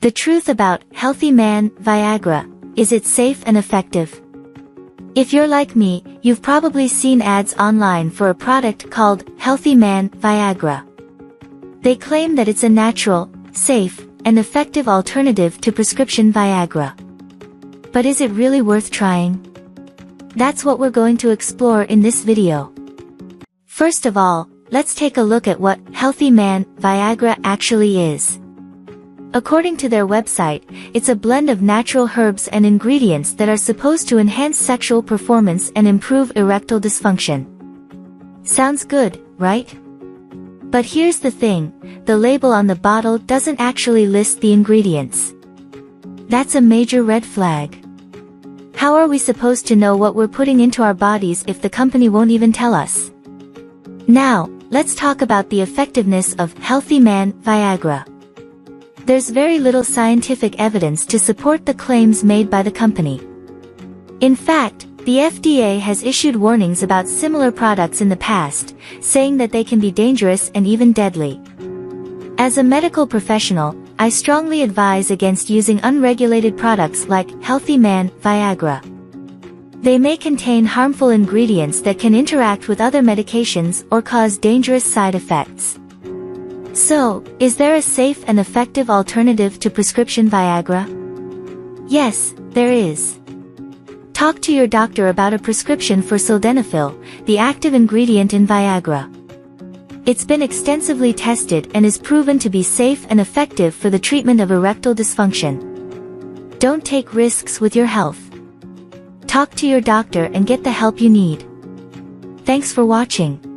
The truth about Healthy Man Viagra, is it safe and effective? If you're like me, you've probably seen ads online for a product called Healthy Man Viagra. They claim that it's a natural, safe, and effective alternative to prescription Viagra. But is it really worth trying? That's what we're going to explore in this video. First of all, let's take a look at what Healthy Man Viagra actually is. According to their website, it's a blend of natural herbs and ingredients that are supposed to enhance sexual performance and improve erectile dysfunction. Sounds good, right? But here's the thing, the label on the bottle doesn't actually list the ingredients. That's a major red flag. How are we supposed to know what we're putting into our bodies if the company won't even tell us? Now, let's talk about the effectiveness of Healthy Man Viagra. There's very little scientific evidence to support the claims made by the company. In fact, the FDA has issued warnings about similar products in the past, saying that they can be dangerous and even deadly. As a medical professional, I strongly advise against using unregulated products like Healthy Man Viagra. They may contain harmful ingredients that can interact with other medications or cause dangerous side effects. So, is there a safe and effective alternative to prescription Viagra? Yes, there is. Talk to your doctor about a prescription for sildenafil, the active ingredient in Viagra. It's been extensively tested and is proven to be safe and effective for the treatment of erectile dysfunction. Don't take risks with your health. Talk to your doctor and get the help you need. Thanks for watching.